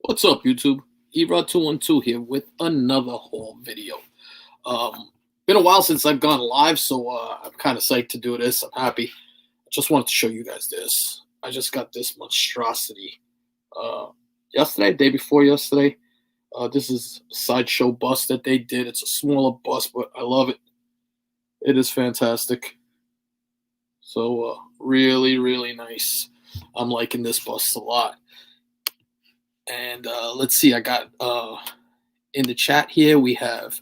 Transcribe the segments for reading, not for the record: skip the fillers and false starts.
What's up, YouTube? Erod212 here with another haul video. Been a while since I've gone live, so I'm kind of psyched to do this. I'm happy. I just wanted to show you guys this. I just got this monstrosity yesterday, day before yesterday. This is a sideshow bust that they did. It's a smaller bust, but I love it. It is fantastic. So really, really nice. I'm liking this bust a lot. And let's see, I got in the chat here, we have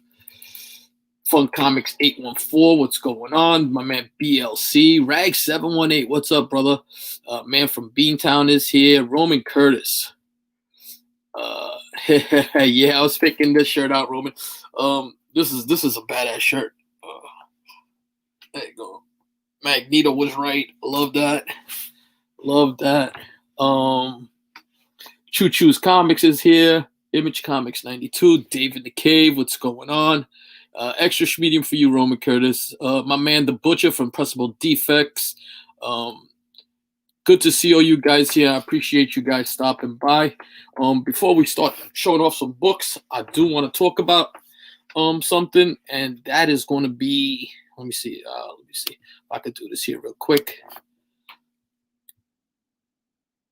Fun Comics 814. What's going on? My man BLC. RAG718. What's up, brother? Man from Beantown is here. Roman Curtis. Yeah, I was picking this shirt out, Roman. This is a badass shirt. There you go. Magneto was right. Love that. Love that. Choo Choo's Comics is here. Image Comics 92. David the Cave. What's going on? Extra medium for you, Roman Curtis. My man, the Butcher from Pressable Defects. Good to see all you guys here. I appreciate you guys stopping by. Before we start showing off some books, I do want to talk about something, and that is going to be. Let me see. If I could do this here real quick.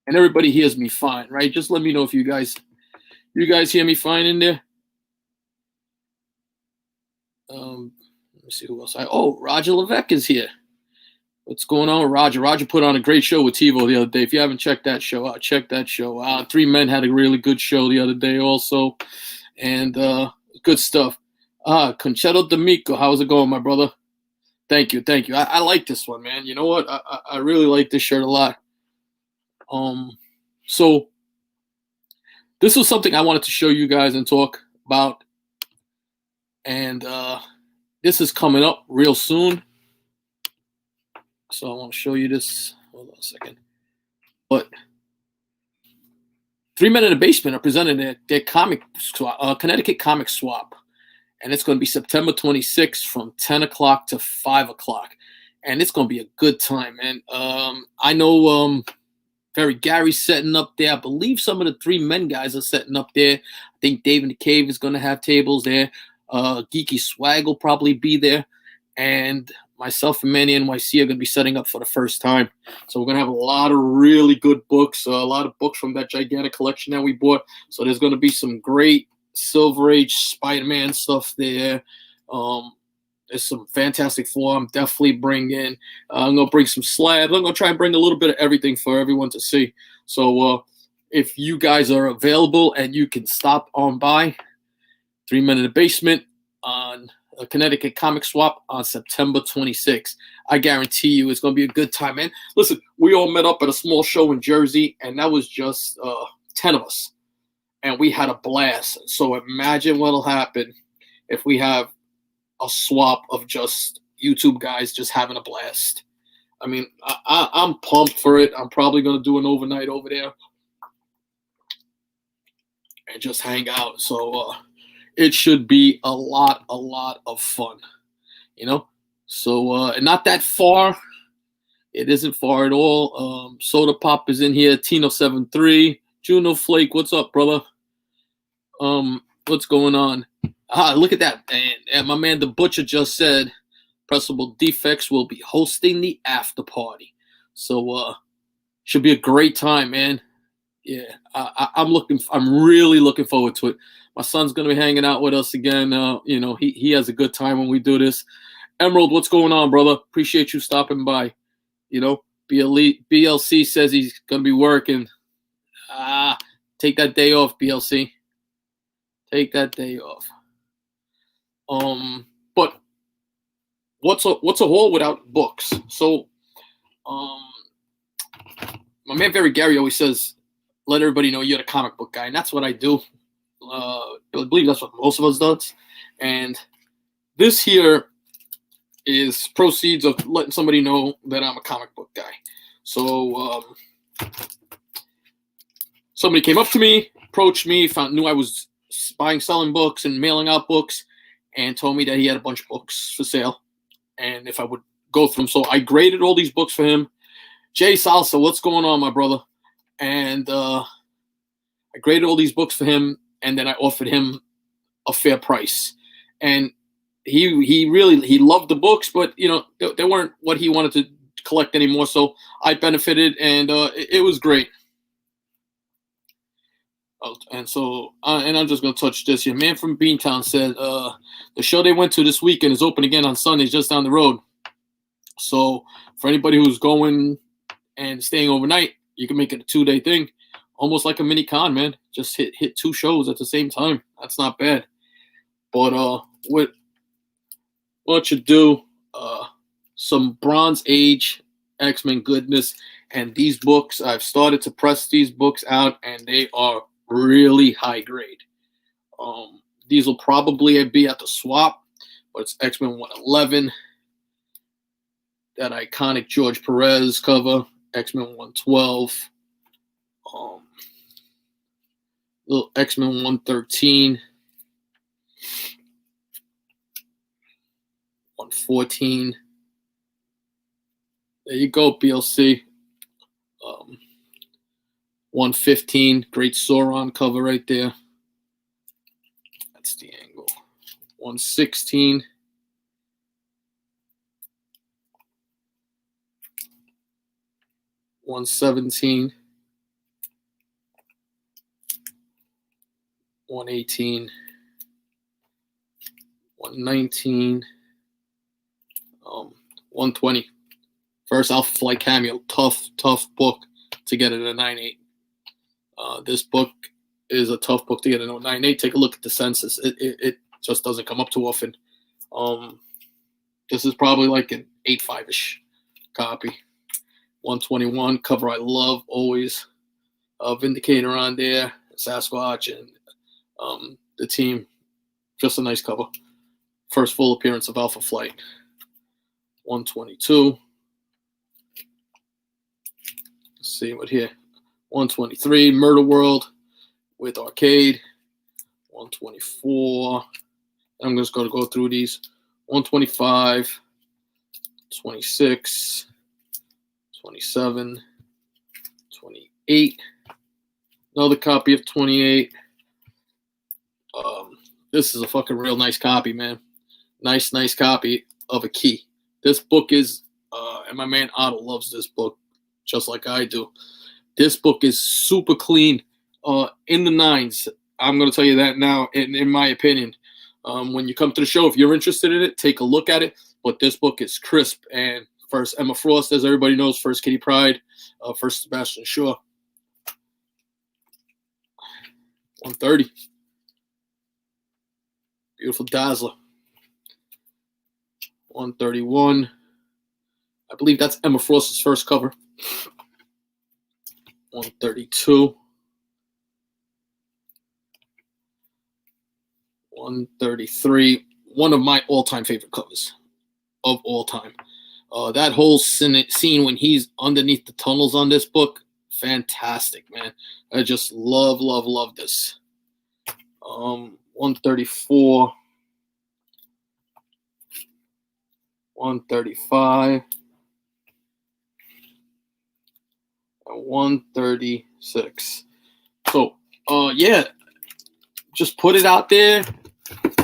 And everybody hears me fine, right? Just let me know if you guys hear me fine in there. Let me see who else. Roger Levesque is here. What's going on with Roger? Roger put on a great show with TiVo the other day. If you haven't checked that show out, check that show out. Three Men had a really good show the other day also. And good stuff. Concetto D'Amico, how's it going, my brother? Thank you. I like this one, man. You know what? I really like this shirt a lot. So this was something I wanted to show you guys and talk about. And this is coming up real soon. So I want to show you this. Hold on a second. But 3 Men in the Basement are presenting their comic swap, Connecticut comic swap. And it's going to be September 26th from 10 o'clock to 5 o'clock. And it's going to be a good time, man. I know Gary's setting up there. I believe some of the 3 Men guys are setting up there. I think Dave in the Cave is going to have tables there. Geeky Swag will probably be there. And myself and Manny NYC are going to be setting up for the first time. So we're going to have a lot of really good books, a lot of books from that gigantic collection that we bought. So there's going to be some great Silver Age Spider-Man stuff there. There's some Fantastic Four I'm definitely bringing. I'm going to bring some slabs. I'm going to try and bring a little bit of everything for everyone to see. So if you guys are available and you can stop on by, 3 Men in the Basement on a Connecticut comic swap on September 26th. I guarantee you it's going to be a good time, man. Listen, we all met up at a small show in Jersey, and that was just 10 of us. And we had a blast. So imagine what'll happen if we have a swap of just YouTube guys just having a blast. I mean, I'm pumped for it. I'm probably going to do an overnight over there and just hang out. So it should be a lot of fun, you know? So not that far. It isn't far at all. Soda Pop is in here. Tino73. Juno Flake, what's up, brother? What's going on? Look at that. And my man, the Butcher, just said Pressable Defects will be hosting the after party. So should be a great time, man. Yeah, I'm really looking forward to it. My son's gonna be hanging out with us again. You know, he has a good time when we do this. Emerald, what's going on, brother? Appreciate you stopping by. You know, BLC says he's gonna be working. Take that day off, BLC. Take that day off. But what's a haul without books? So, my man Gary always says, let everybody know you're the comic book guy, and that's what I do. I believe that's what most of us does. And this here is proceeds of letting somebody know that I'm a comic book guy. So somebody came up to me, approached me, knew I was selling books and mailing out books, and told me that he had a bunch of books for sale, and if I would go through them. So I graded all these books for him. Jay Salsa, what's going on, my brother? And I graded all these books for him, and then I offered him a fair price. And he loved the books, but they weren't what he wanted to collect anymore. So I benefited, and it was great. And I'm just gonna touch this here. Man from Beantown said the show they went to this weekend is open again on Sundays, just down the road. So for anybody who's going and staying overnight, you can make it a 2-day thing, almost like a mini con, man. Just hit 2 shows at the same time. That's not bad. But what you do, some Bronze Age X-Men goodness, and these books, I've started to press these books out, and they are really high grade. These will probably be at the swap, but it's X-Men 111, that iconic George Perez cover, X-Men 112, little X-Men 113, 114. There you go, BLC. 115, great Sauron cover right there. That's the angle. 116. 117. 118. 119. 120. First Alpha Flight cameo. Tough book to get at a 9.8. This book is a tough book to get at a 9.8. Take a look at the census. It just doesn't come up too often. This is probably like an 8.5-ish copy. 121 cover I love always. Vindicator on there. Sasquatch and the team. Just a nice cover. First full appearance of Alpha Flight. 122. Let's see what here. 123, Murder World with Arcade. 124. I'm just going to go through these. 125, 26, 27, 28. Another copy of 28. This is a fucking real nice copy, man. Nice copy of a key. This book is, and my man Otto loves this book, just like I do. This book is super clean, in the 9s. I'm going to tell you that now, in my opinion. When you come to the show, if you're interested in it, take a look at it. But this book is crisp. And first Emma Frost, as everybody knows, first Kitty Pryde, first Sebastian Shaw. 130. Beautiful Dazzler. 131. I believe that's Emma Frost's first cover. 132. 133. One of my all-time favorite covers of all time. That whole scene when he's underneath the tunnels on this book, fantastic, man. I just love this. 134. 135. And 136. So, yeah, just put it out there.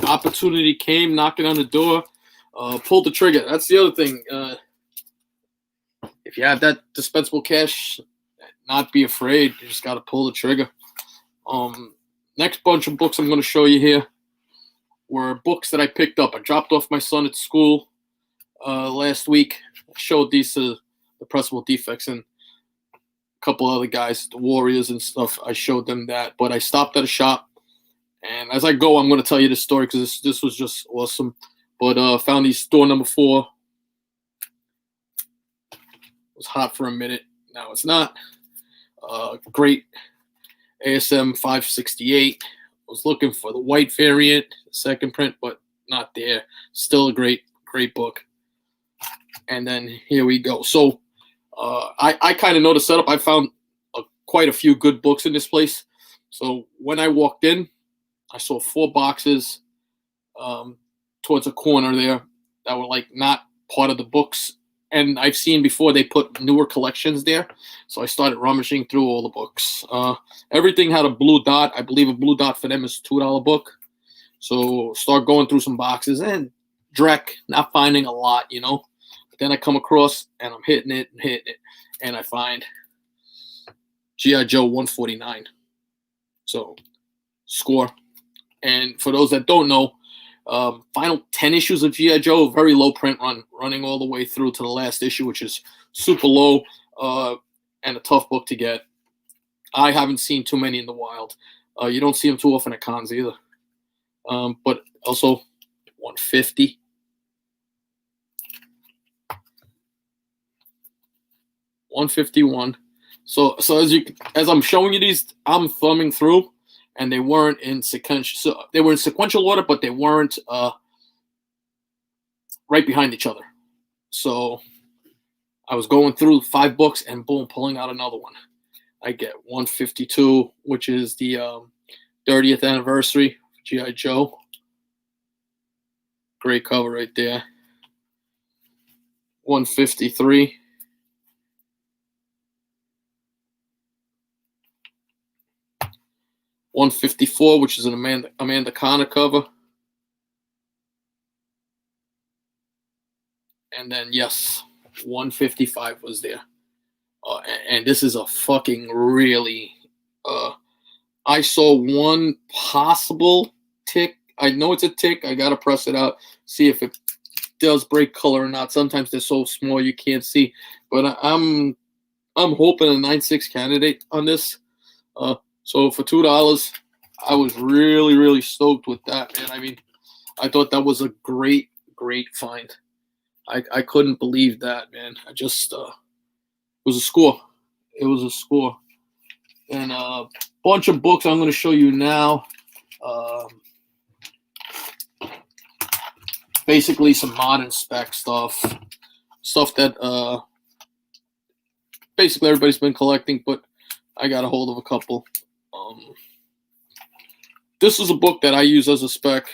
Opportunity came, knocking on the door, pulled the trigger. That's the other thing. If you have that dispensable cash, not be afraid. You just got to pull the trigger. Next bunch of books I'm going to show you here were books that I picked up. I dropped off my son at school last week. I showed these to the Pressable Defects and a couple other guys, the Warriors and stuff. I showed them that. But I stopped at a shop. And as I go, I'm going to tell you this story because this was just awesome. But found these store number 4. It was hot for a minute. Now it's not. Great ASM 568. Was looking for the white variant, second print, but not there. Still a great book. And then here we go. So I kind of know the setup. I found quite a few good books in this place. So when I walked in, I saw 4 boxes towards a corner there that were like not part of the books and I've seen before they put newer collections there, so I started rummaging through all the books. Everything had a blue dot. I believe a blue dot for them is $2 book. So start going through some boxes, and Drek, not finding a lot, But then I come across, and I'm hitting it, and I find G.I. Joe 149. So score. And for those that don't know, final 10 issues of G.I. Joe, very low print run, running all the way through to the last issue, which is super low and a tough book to get. I haven't seen too many in the wild. You don't see them too often at cons either. But also 150. $151. So as I'm showing you these, I'm thumbing through, and they weren't in sequential. So they were in sequential order, but they weren't right behind each other. So I was going through 5 books, and boom, pulling out another one. I get 152, which is the 30th anniversary of G.I. Joe. Great cover right there. 153. $154, which is an Amanda Conner cover. And then, yes, 155 was there. And this is a fucking really... I saw one possible tick. I know it's a tick. I got to press it out, see if it does break color or not. Sometimes they're so small you can't see. But I'm hoping a 9.6 candidate on this. So for $2, I was really, really stoked with that, man. I mean, I thought that was a great, great find. I couldn't believe that, man. I just, it was a score. It was a score. And a bunch of books I'm going to show you now. Basically some modern spec stuff that basically everybody's been collecting, but I got a hold of a couple. This is a book that I use as a spec,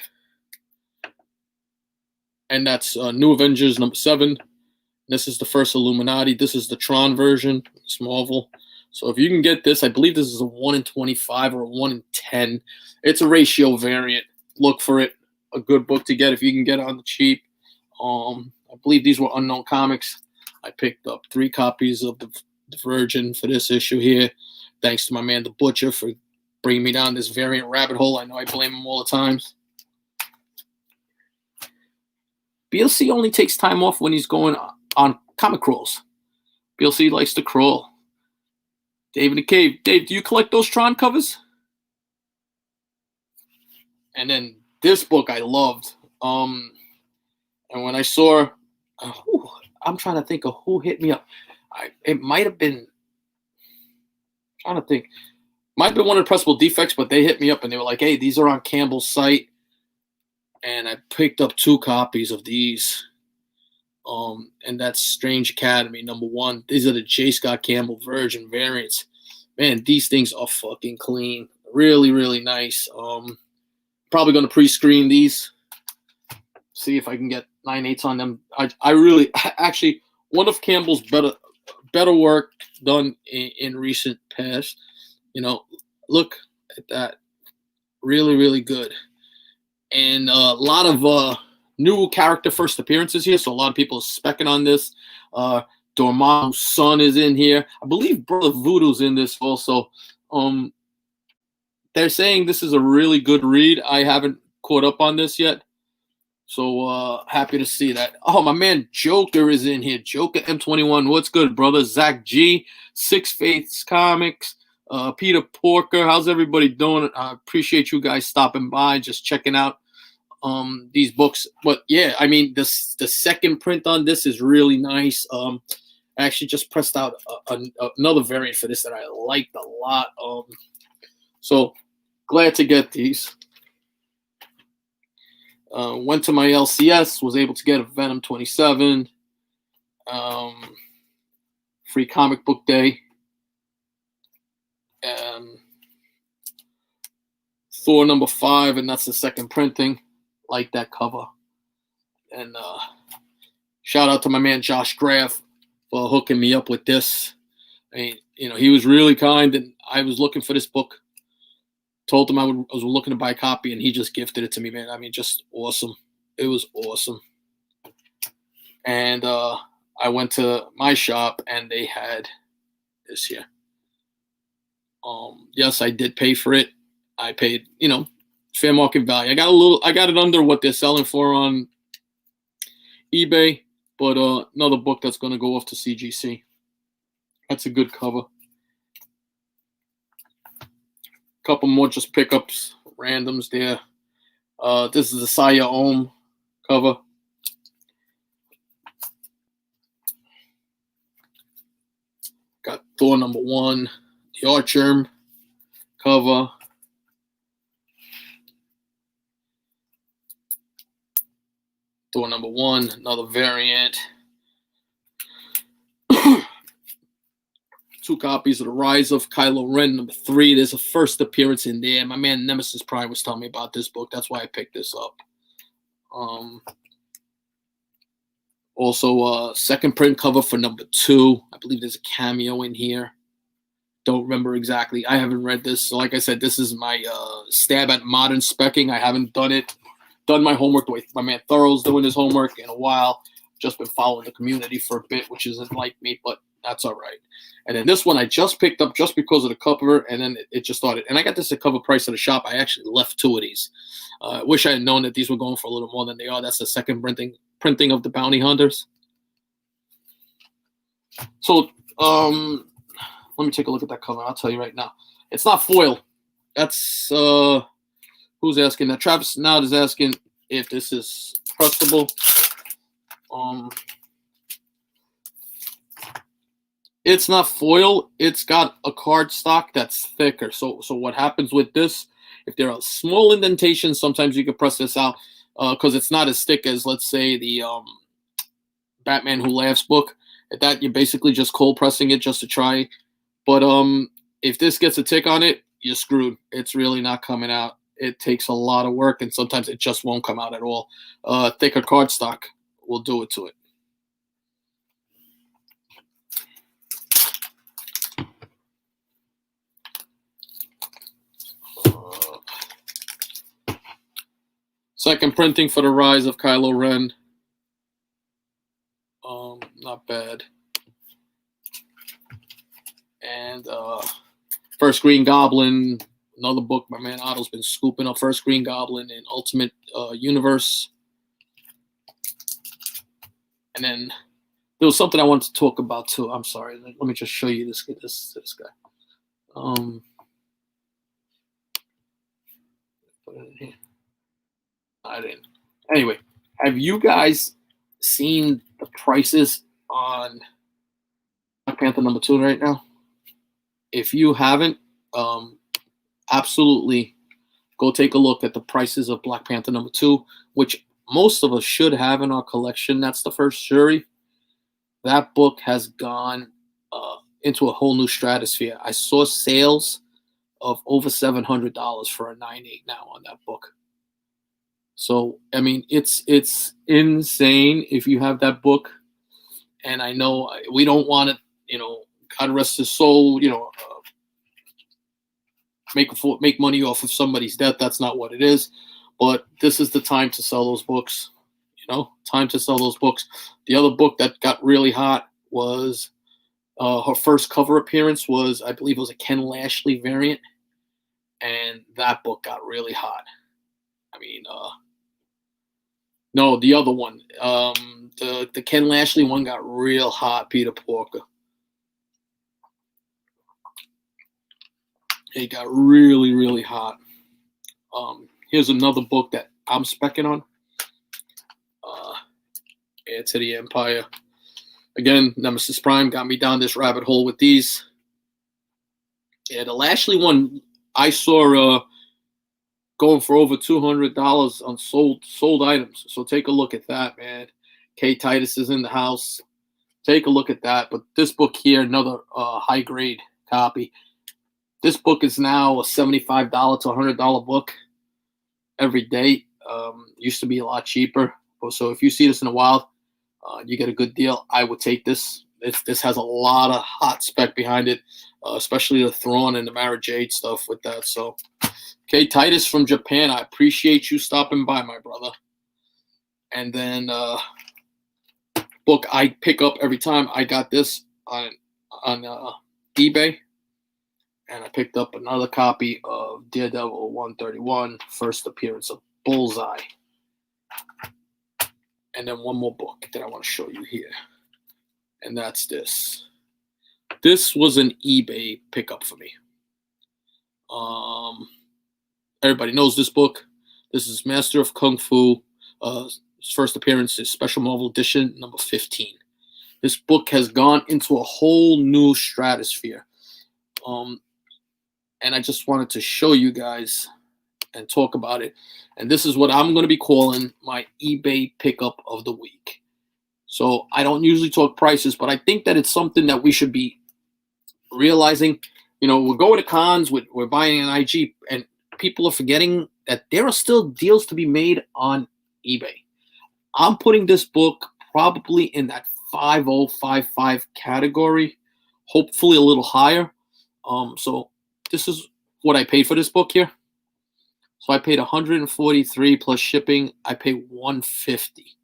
and that's New Avengers #7. This is the first Illuminati. This is the Tron version. It's Marvel. So if you can get this, I believe this is a 1 in 25 or a 1 in 10. It's a ratio variant. Look for it. A good book to get if you can get it on the cheap. I believe these were Unknown Comics. I picked up 3 copies of the Virgin for this issue here. Thanks to my man, the Butcher, for bringing me down this variant rabbit hole. I know I blame him all the time. BLC only takes time off when he's going on comic crawls. BLC likes to crawl. Dave in the Cave. Dave, do you collect those Tron covers? And then this book I loved. And when I saw, I'm trying to think of who hit me up. It might have been, I'm trying to think. Might have been one of the Pressable Defects, but they hit me up and they were like, hey, these are on Campbell's site. And I picked up 2 copies of these. And that's Strange Academy #1. These are the J. Scott Campbell Virgin variants. Man, these things are fucking clean. Really, really nice. Probably going to pre-screen these. See if I can get 9/8 on them. I really, actually, one of Campbell's better work done in recent past. Look at that. Really, really good. And a lot of new character first appearances here, so a lot of people are specking on this. Dormammu's son is in here. I believe Brother Voodoo's in this also. They're saying this is a really good read. I haven't caught up on this yet, so happy to see that. Oh, my man Joker is in here. Joker M21. What's good, brother? Zach G, Six Faiths Comics. Peter Porker, how's everybody doing? I appreciate you guys stopping by, just checking out these books. But yeah, I mean, the second print on this is really nice. I actually just pressed out another variant for this that I liked a lot. So glad to get these. Went to my LCS, was able to get a Venom 27. Free comic book day. Thor #5, and that's the second printing. Like that cover. And shout out to my man Josh Graff for hooking me up with this. I mean, he was really kind, and I was looking for this book. Told him I was looking to buy a copy, and he just gifted it to me, man. I mean, just awesome. It was awesome. And I went to my shop, and they had this here. Yes, I did pay for it. I paid, fair market value. I got it under what they're selling for on eBay, but another book that's going to go off to CGC. That's a good cover. Couple more just pickups, randoms there. This is the Saya Ohm cover. Got Thor #1, the Archer cover. Thor #1, another variant. 2 copies of The Rise of Kylo Ren #3. There's a first appearance in there. My man Nemesis Prime was telling me about this book. That's why I picked this up. Also, second print cover for #2. I believe there's a cameo in here. Don't remember exactly. I haven't read this. So like I said, this is my stab at modern specking. I haven't done my homework the way my man Thorough's doing his homework in a while. Just been following the community for a bit, which isn't like me, but that's all right. And then this one I just picked up just because of the cover, and then it just started. And I got this at cover price at the shop. I actually left 2 of these. I wish I had known that these were going for a little more than they are. That's the second printing of the Bounty Hunters. So let me take a look at that cover. I'll tell you right now. It's not foil. That's who's asking that? Travis Nod is asking if this is pressable. It's not foil. It's got a cardstock that's thicker. So what happens with this? If there are small indentations, sometimes you can press this out because it's not as thick as, let's say, the Batman Who Laughs book. At that, you're basically just cold pressing it just to try. But if this gets a tick on it, you're screwed. It's really not coming out. It takes a lot of work, and sometimes it just won't come out at all. Thicker cardstock will do it to it. Second printing for The Rise of Kylo Ren. Not bad. And First Green Goblin, another book my man Otto's been scooping up. First Green Goblin in Ultimate Universe. And then there was something I wanted to talk about too. I'm sorry. Let me just show you this guy. Put it in here. I didn't. Anyway, have you guys seen the prices on Black Panther #2 right now? If you haven't, absolutely go take a look at the prices of Black Panther #2, which most of us should have in our collection. That's the first Shuri. That book has gone into a whole new stratosphere. I saw sales of over $700 for a 9.8 now on that book. So, I mean, it's insane if you have that book. And I know we don't want to, God rest his soul, make money off of somebody's death. That's not what it is. But this is the time to sell those books. Time to sell those books. The other book that got really hot was her first cover appearance was, I believe it was a Ken Lashley variant. And that book got really hot. I mean, no, the other one. The Ken Lashley one got real hot, Peter Porker. It got really, really hot. Here's another book that I'm specking on. Heir to the Empire. Again, Nemesis Prime got me down this rabbit hole with these. Yeah, the Lashley one I saw going for over $200 on sold items. So take a look at that, man. K. Titus is in the house. Take a look at that. But this book here, another high grade copy. This book is now a $75 to $100 book every day. Used to be a lot cheaper. So if you see this in the wild, You get a good deal, I would take this. This has a lot of hot spec behind it, especially the Thrawn and the Mara Jade stuff with that. So, okay, Titus from Japan, I appreciate you stopping by, my brother. And then book I pick up every time. I got this on eBay, and I picked up another copy of Daredevil 131, first appearance of Bullseye. And then one more book that I want to show you here. And that's this. This was an eBay pickup for me. Everybody knows this book. This is Master of Kung Fu. His first appearance is Special Marvel Edition number 15. This book has gone into a whole new stratosphere. And I just wanted to show you guys and talk about it. And this is what I'm going to be calling my eBay pickup of the week. So I don't usually talk prices, but I think that it's something that we should be realizing. You know, we're going to cons, we're buying an IG, and people are forgetting that there are still deals to be made on eBay. I'm putting this book probably in that 5055 category, hopefully a little higher. So this is what I paid for this book here. So I paid $143 plus shipping. I pay $150.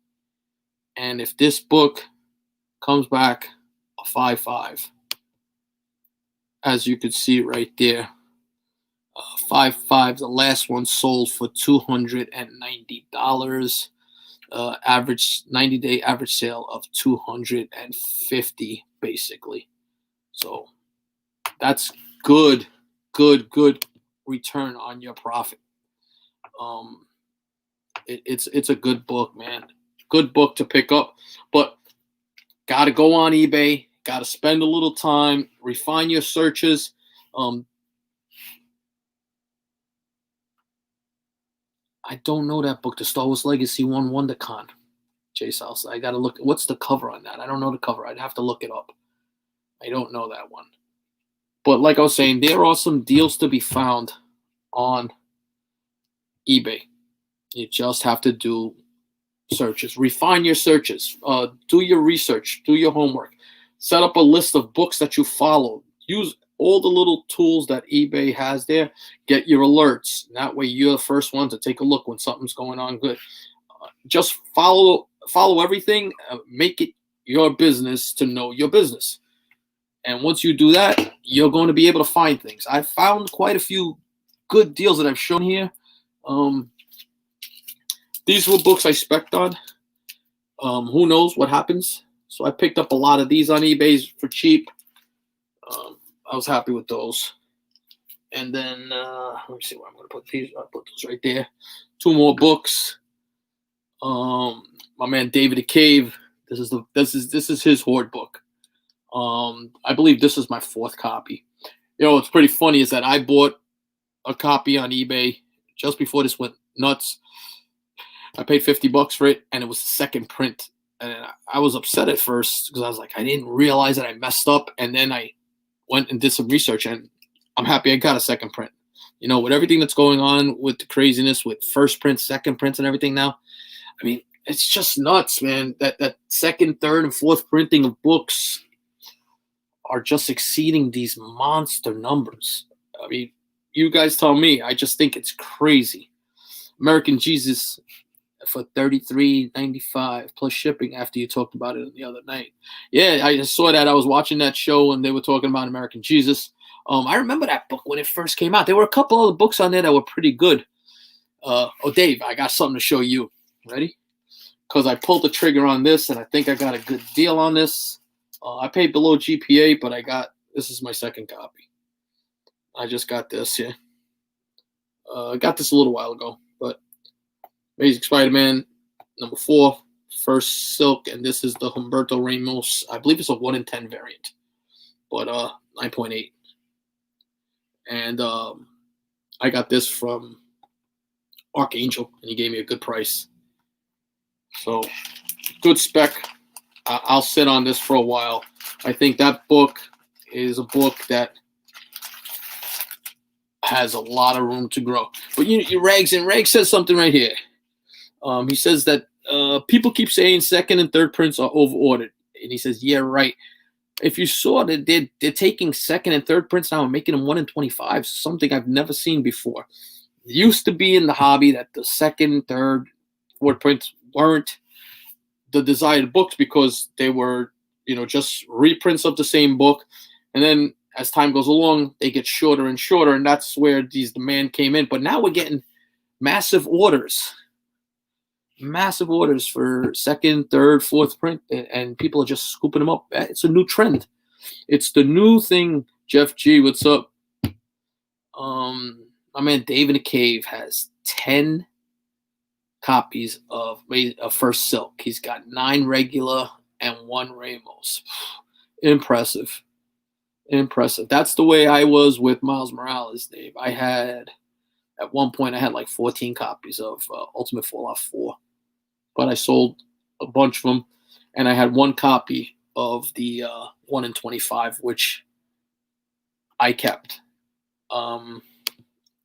And if this book comes back a 5.5, as you could see right there, 5.5. The last one sold for $290. Average 90-day average sale of 250 basically. So that's good return on your profit. It's a good book, man. Good book to pick up, but got to go on eBay. Got to spend a little time, refine your searches. I don't know that book, the Star Wars Legacy 1 WonderCon. Chase House. I got to look. What's the cover on that? I don't know the cover. I'd have to look it up. I don't know that one. But like I was saying, there are some deals to be found on eBay. You just have to do searches. Refine your searches. Do your research. Do your homework. Set up a list of books that you follow. Use all the little tools that eBay has there. Get your alerts. That way you're the first one to take a look when something's going on good. Just follow everything. Make it your business to know your business. And once you do that, you're going to be able to find things. I found quite a few good deals that I've shown here. These were books I spec'd on. Who knows what happens? So I picked up a lot of these on eBay for cheap. I was happy with those. And then let me see where I'm going to put these. I'll put those right there. 2 more books. My man David the Cave. This is his hoard book. I believe this is my 4th copy. You know what's pretty funny is that I bought a copy on eBay just before this went nuts. I paid $50 for it, and it was the second print. And I was upset at first because I was like, I didn't realize that I messed up. And then I went and did some research, and I'm happy I got a second print. You know, with everything that's going on with the craziness with first prints, second prints, and everything now, I mean, it's just nuts, man. That second, third, and fourth printing of books are just exceeding these monster numbers. I mean, you guys tell me. I just think it's crazy. American Jesus for $33.95 plus shipping after you talked about it the other night. Yeah, I saw that. I was watching that show and they were talking about American Jesus. I remember that book when it first came out. There were a couple other books on there that were pretty good. Dave, I got something to show you. Ready? Because I pulled the trigger on this and I think I got a good deal on this. I paid below GPA, but this is my second copy. I just got this, yeah. I got this a little while ago, but Amazing Spider-Man, number 4, first silk, and this is the Humberto Ramos. I believe it's a 1 in 10 variant, but 9.8. And I got this from Archangel, and he gave me a good price. So, good spec. I'll sit on this for a while. I think that book is a book that has a lot of room to grow. But you Rags says something right here. He says that people keep saying second and third prints are over-ordered. And he says, yeah, right. If you saw that they're taking second and third prints now and making them 1 in 25, something I've never seen before. It used to be in the hobby that the second, third, fourth prints weren't the desired books because they were, just reprints of the same book. And then as time goes along, they get shorter and shorter, and that's where these demand came in. But now we're getting massive orders for second, third, fourth print, and people are just scooping them up. It's a new trend. It's the new thing. Jeff G, what's up? My man Dave in the Cave has 10 copies of First Silk. He's got 9 regular and 1 Ramos. Impressive. That's the way I was with Miles Morales, Dave. At one point, I had like 14 copies of Ultimate Fallout 4. But I sold a bunch of them, and I had 1 copy of the 1 in 25, which I kept.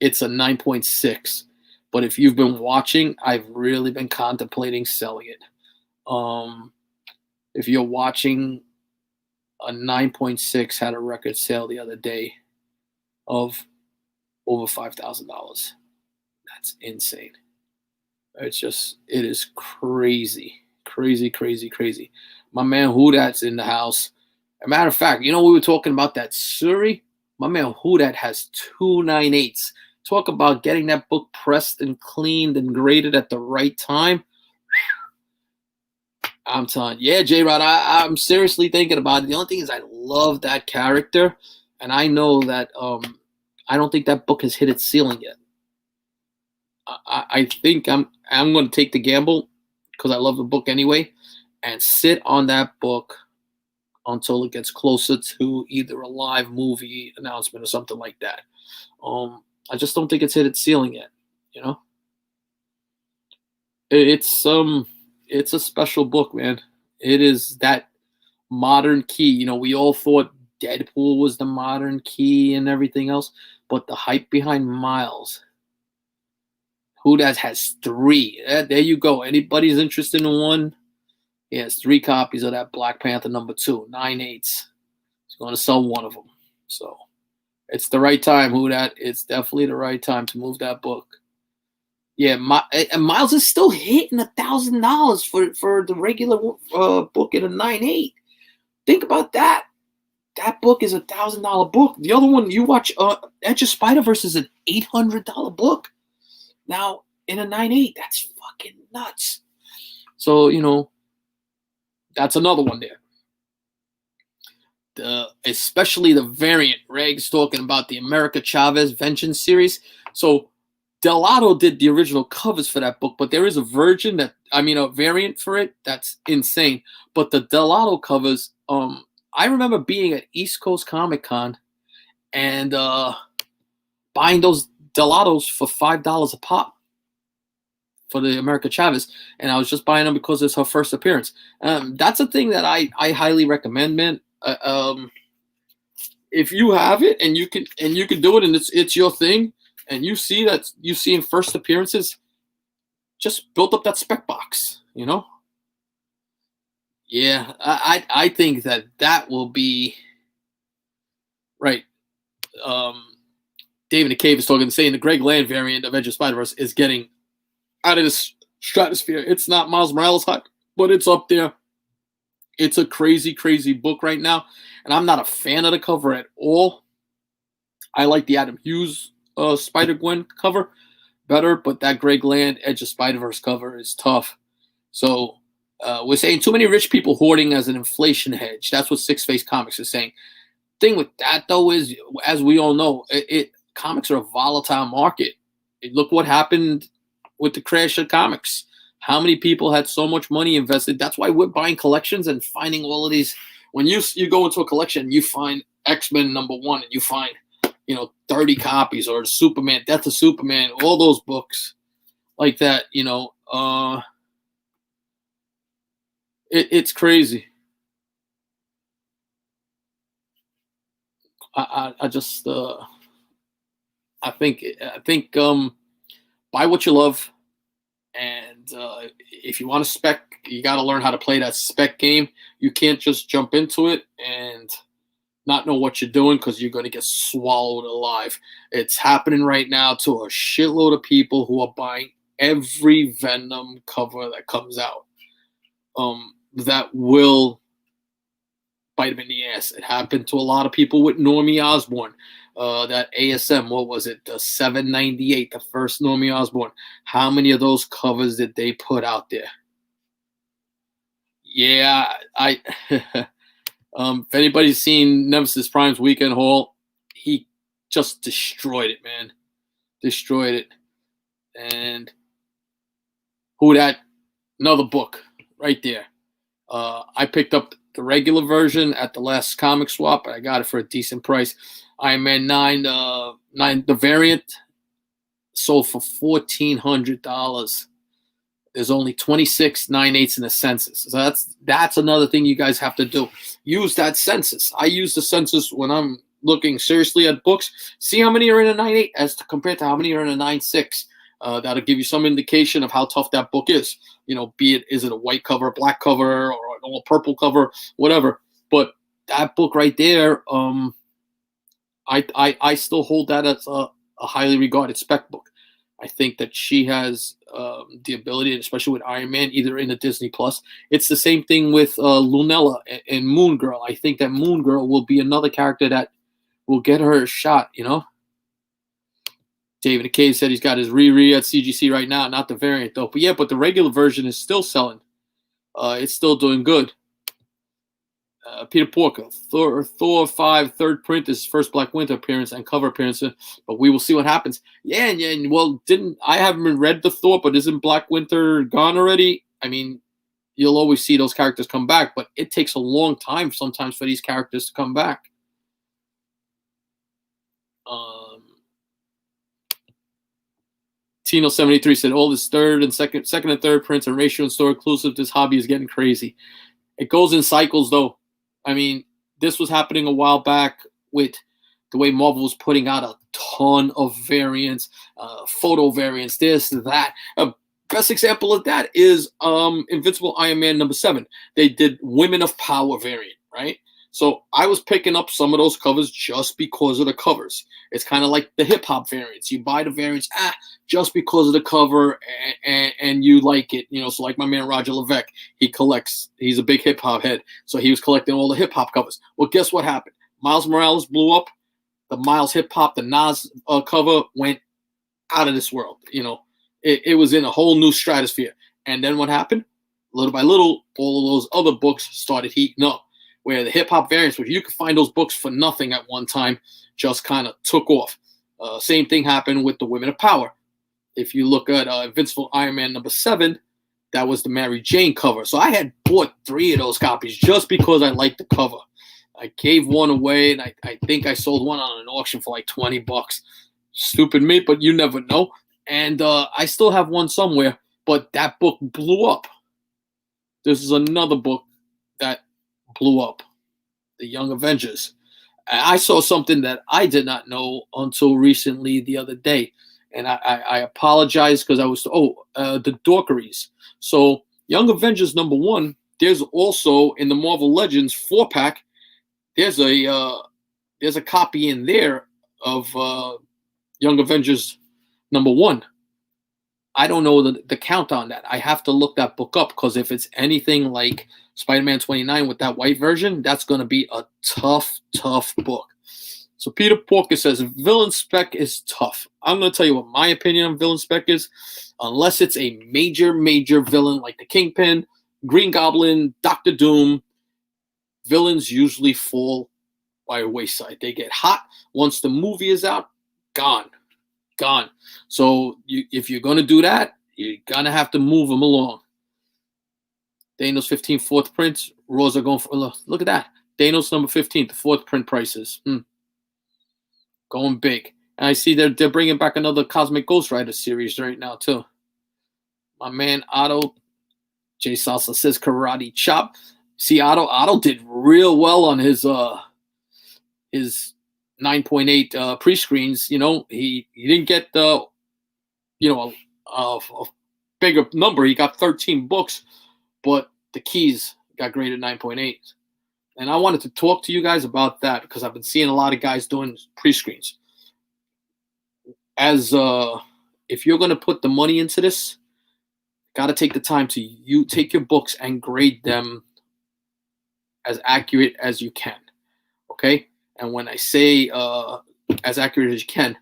It's a 9.6, but if you've been watching, I've really been contemplating selling it. If you're watching, a 9.6 had a record sale the other day of over $5,000. That's insane. It is crazy. My man Hudat's in the house. As a matter of fact, we were talking about that Suri. My man Hudat has 2 9/8s. Talk about getting that book pressed and cleaned and graded at the right time. I'm telling you, yeah, J-Rod, I'm seriously thinking about it. The only thing is I love that character, and I know that I don't think that book has hit its ceiling yet. I think I'm going to take the gamble because I love the book anyway and sit on that book until it gets closer to either a live movie announcement or something like that. I just don't think it's hit its ceiling yet. It's a special book, man. It is that modern key. We all thought Deadpool was the modern key and everything else, but the hype behind Miles. Hudat has 3. There you go. Anybody's interested in one? He has 3 copies of that Black Panther #2, 9/8. He's going to sell 1 of them. So it's the right time, Hudat. It's definitely the right time to move that book. Yeah, Miles is still hitting $1,000 for the regular book at a 9/8. Think about that. That book is $1,000 book. The other one you watch, Edge of Spider-Verse, is an $800 book. Now, in a 9/8, that's fucking nuts. So, that's another one there. Especially the variant. Reg's talking about the America Chavez Vengeance series. So, Del Otto did the original covers for that book, but there is a variant for it that's insane. But the Del Otto covers, I remember being at East Coast Comic Con and buying those Delottos for $5 a pop for the America Chavez, and I was just buying them because it's her first appearance. That's a thing that I highly recommend, man. If you have it and you can do it, and it's your thing, and you see in first appearances, just build up that spec box. Yeah, I think that will be right. Dave in the Cave is saying the Greg Land variant of Edge of Spider-Verse is getting out of this stratosphere. It's not Miles Morales hype, but it's up there. It's a crazy, crazy book right now, and I'm not a fan of the cover at all. I like the Adam Hughes Spider-Gwen cover better, but that Greg Land Edge of Spider-Verse cover is tough. So we're saying too many rich people hoarding as an inflation hedge. That's what Six Face Comics is saying. Thing with that, though, is, as we all know, comics are a volatile market. Look what happened with the crash of comics. How many people had so much money invested? That's why we're buying collections and finding all of these. When you go into a collection, you find X-Men #1, and you find 30 copies, or Superman, Death of Superman, all those books like that. It's crazy. I just I think buy what you love, And if you want to spec, you got to learn how to play that spec game. You can't just jump into it and not know what you're doing, because you're going to get swallowed alive. It's happening right now to a shitload of people who are buying every Venom cover that comes out. That will bite them in the ass. It happened to a lot of people with Normie Osborn. That ASM, what was it? The 798, the first Normie Osborn. How many of those covers did they put out there? Yeah, if anybody's seen Nemesis Prime's weekend haul, he just destroyed it, man. Destroyed it. And who that? Another book right there. I picked up the regular version at the last comic swap, but I got it for a decent price. Iron Man 9, the variant sold for $1,400. There's only 26 9/8 in the census. So that's another thing you guys have to do. Use that census. I use the census when I'm looking seriously at books. See how many are in a 9/8 as compared to how many are in a 9/6. That'll give you some indication of how tough that book is. Be it, is it a white cover, black cover, or an all purple cover, whatever. But that book right there, I still hold that as a highly regarded spec book. I think that she has the ability, especially with Iron Man, either in the Disney Plus. It's the same thing with Lunella and Moon Girl. I think that Moon Girl will be another character that will get her a shot, David Cave said he's got his Riri at CGC right now, not the variant though. But the regular version is still selling. It's still doing good. Peter Porker, Thor 5 third print is his first Black Winter appearance and cover appearance, but we will see what happens. I haven't read the Thor, but isn't Black Winter gone already? I mean, you'll always see those characters come back, but it takes a long time sometimes for these characters to come back. Tino73 said all this second and third prints and ratio and store inclusive. This hobby is getting crazy. It goes in cycles though. I mean, this was happening a while back with the way Marvel was putting out a ton of variants, photo variants, this, that. Best example of that is Invincible Iron Man #7. They did Women of Power variant, right? So I was picking up some of those covers just because of the covers. It's kind of like the hip-hop variants. You buy the variants just because of the cover and you like it. So like my man Roger Levesque, he's a big hip-hop head. So he was collecting all the hip-hop covers. Well, guess what happened? Miles Morales blew up. The Miles hip-hop, the Nas cover went out of this world. It was in a whole new stratosphere. And then what happened? Little by little, all of those other books started heating up, where the hip-hop variants, where you could find those books for nothing at one time, just kind of took off. Same thing happened with the Women of Power. If you look at Invincible Iron Man #7, that was the Mary Jane cover. So I had bought 3 of those copies just because I liked the cover. I gave one away, and I think I sold one on an auction for like $20. Stupid me, but you never know. And I still have one somewhere, but that book blew up. This is another book that blew up, the Young Avengers. I saw something that I did not know until recently the other day, and I apologize because I was the Dorkeries. So Young Avengers #1. There's also in the Marvel Legends 4-pack. There's a copy in there of Young Avengers #1. I don't know the count on that. I have to look that book up, because if it's anything like Spider-Man 29 with that white version, that's going to be a tough book. So Peter Porker says, villain spec is tough. I'm going to tell you what my opinion on villain spec is. Unless it's a major villain like the Kingpin, Green Goblin, Doctor Doom, villains usually fall by a wayside. They get hot. Once the movie is out, gone. So if you're going to do that, you're going to have to move them along. Thanos 15 fourth print. Raws are going for, look at that. Thanos #15, the fourth print prices. Going big. And I see they're bringing back another Cosmic Ghost Rider series right now too. My man Otto, J Salsa says Karate Chop. See, Otto did real well on his 9.8 pre-screens. He didn't get a bigger number. He got 13 books, but the keys got graded 9.8. And I wanted to talk to you guys about that because I've been seeing a lot of guys doing pre-screens. As if you're going to put the money into this, got to take the time to take your books and grade them as accurate as you can. Okay? And when I say as accurate as you can,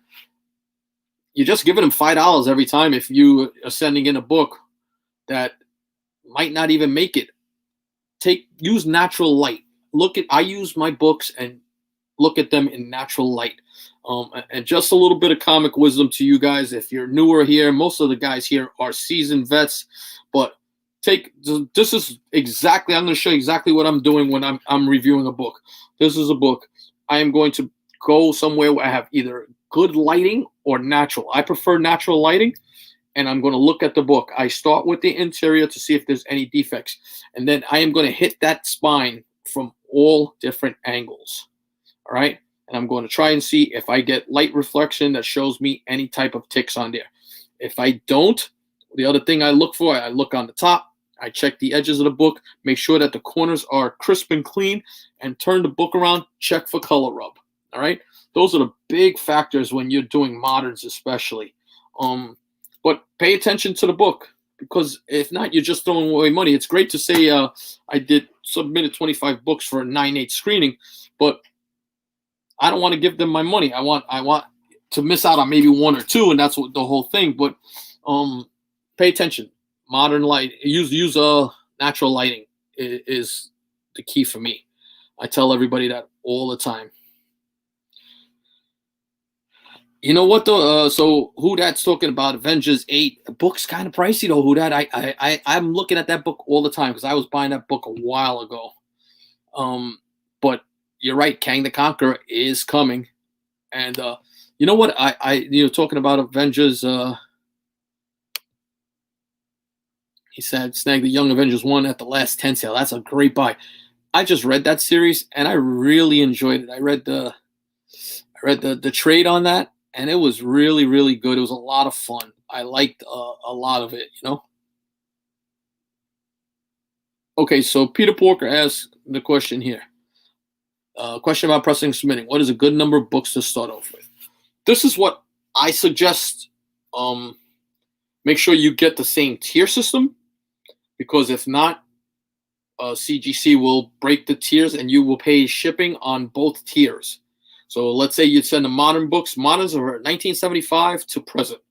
you're just giving them $5 every time if you are sending in a book that might not even make it. Use natural light. I use my books and look at them in natural light. And just a little bit of comic wisdom to you guys. If you're newer here, most of the guys here are seasoned vets, but this is exactly, I'm going to show you exactly what I'm doing when I'm reviewing a book. This is a book. I am going to go somewhere where I have either good lighting or natural. I prefer natural lighting, and I'm going to look at the book. I start with the interior to see if there's any defects, and then I am going to hit that spine from all different angles. All right? And I'm going to try and see if I get light reflection that shows me any type of ticks on there. If I don't, the other thing I look for, I look on the top. I check the edges of the book, make sure that the corners are crisp and clean, and turn the book around, check for color rub. All right? Those are the big factors when you're doing moderns especially. But pay attention to the book, because if not, you're just throwing away money. It's great to say I submitted 25 books for a 9/8 screening, but I don't want to give them my money. I want to miss out on maybe one or two, and that's what the whole thing. But pay attention. Modern light, use natural lighting is the key for me. I tell everybody that all the time. You know what though? So who that's talking about Avengers 8? The book's kind of pricey though. Who that? I'm looking at that book all the time because I was buying that book a while ago. But you're right, Kang the Conqueror is coming, and you know what? Talking about Avengers. He said, snag the Young Avengers 1 at the last 10 sale. That's a great buy. I just read that series, and I really enjoyed it. I read the trade on that, and it was really, really good. It was a lot of fun. I liked a lot of it, Okay, so Peter Porker asked the question here. Question about pressing and submitting. What is a good number of books to start off with? This is what I suggest. Make sure you get the same tier system, because if not, CGC will break the tiers and you will pay shipping on both tiers. So let's say you send the modern books. Moderns are 1975 to present,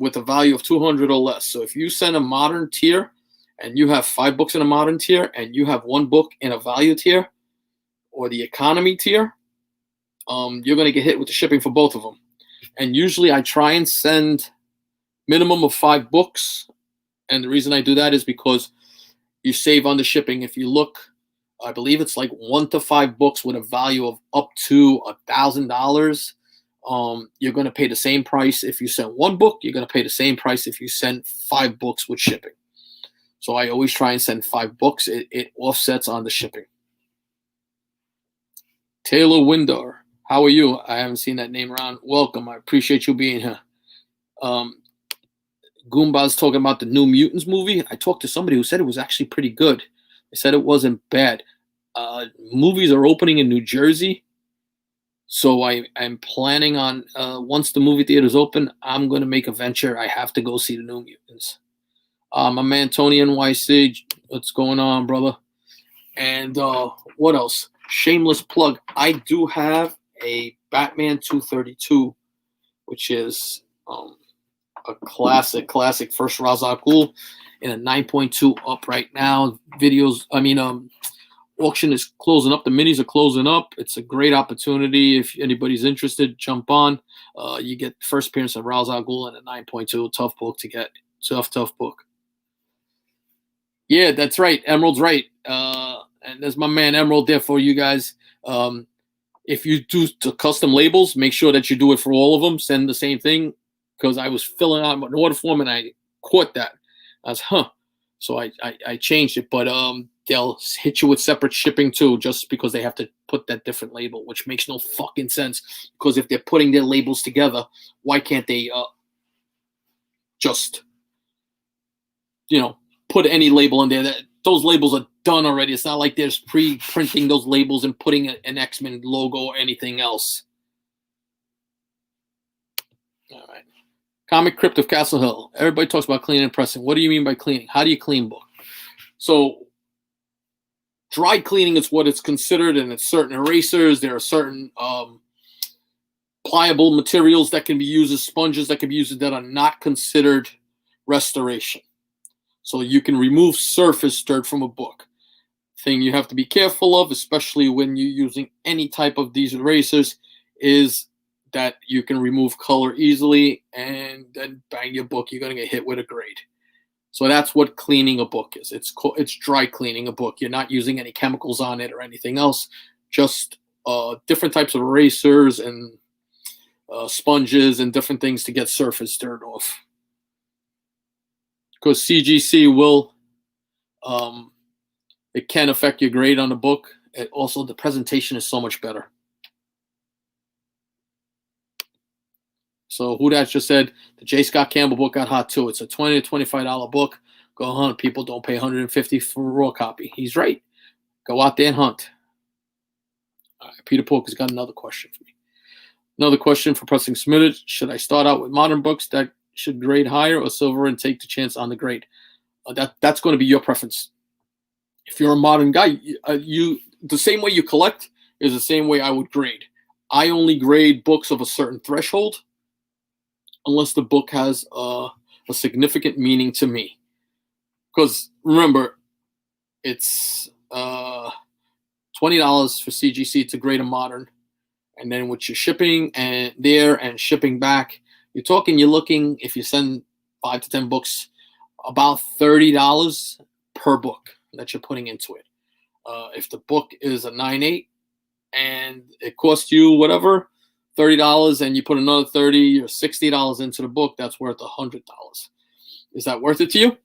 with a value of 200 or less. So if you send a modern tier and you have 5 books in a modern tier and you have 1 book in a value tier or the economy tier, you're going to get hit with the shipping for both of them. And usually I try and send minimum of 5 books. And the reason I do that is because you save on the shipping. If you look, I believe it's like 1 to 5 books with a value of up to $1,000. You're going to pay the same price if you send 1 book. You're going to pay the same price if you send 5 books with shipping. So I always try and send 5 books. It offsets on the shipping. Taylor Winder, how are you? I haven't seen that name around. Welcome. I appreciate you being here. Goomba's talking about the New Mutants movie. I talked to somebody who said it was actually pretty good. They said it wasn't bad. Movies are opening in New Jersey, so I'm planning on, once the movie theaters open, I'm going to make a venture. I have to go see the New Mutants. My man Tony NYC, what's going on, brother? And what else? Shameless plug. I do have a Batman 232, which is a classic first Ra's al Ghul in a 9.2 up right now. Auction is closing up. The minis are closing up. It's a great opportunity. If anybody's interested, jump on. You get first appearance of Ra's al Ghul in a 9.2. Tough book to get. Tough book. Yeah, that's right. Emerald's right. And there's my man Emerald there for you guys. If you do the custom labels, make sure that you do it for all of them. Send the same thing, because I was filling out an order form and I caught that. I was, So I changed it, but they'll hit you with separate shipping too, just because they have to put that different label, which makes no fucking sense. Because if they're putting their labels together, why can't they just put any label in there. That those labels are done already. It's not like there's pre-printing those labels and putting an X-Men logo or anything else. All right. Comic Crypt of Castle Hill. Everybody talks about cleaning and pressing. What do you mean by cleaning? How do you clean book? So dry cleaning is what it's considered, and it's certain erasers. There are certain pliable materials that can be used as sponges that can be used that are not considered restoration. So you can remove surface dirt from a book. Thing you have to be careful of, especially when you're using any type of these erasers, is that you can remove color easily, and then bang, your book, you're going to get hit with a grade. So that's what cleaning a book is. It's dry cleaning a book. You're not using any chemicals on it or anything else. Just different types of erasers and sponges and different things to get surface dirt off. Because CGC will, it can affect your grade on the book. Also, the presentation is so much better. So who that just said, the J. Scott Campbell book got hot too. It's a $20 to $25 book. Go hunt. People don't pay $150 for a raw copy. He's right. Go out there and hunt. All right, Peter Polk has got another question for me. Another question for Pressing Submitted. Should I start out with modern books that should grade higher or silver and take the chance on the grade? That's going to be your preference. If you're a modern guy, the same way you collect is the same way I would grade. I only grade books of a certain threshold unless the book has a significant meaning to me. Because remember, it's $20 for CGC to grade a modern. And then with your shipping and shipping back, you're looking, if you send 5 to 10 books, about $30 per book that you're putting into it. If the book is a 9.8 and it costs you whatever, $30, and you put another $30 or $60 into the book, that's worth $100. Is that worth it to you?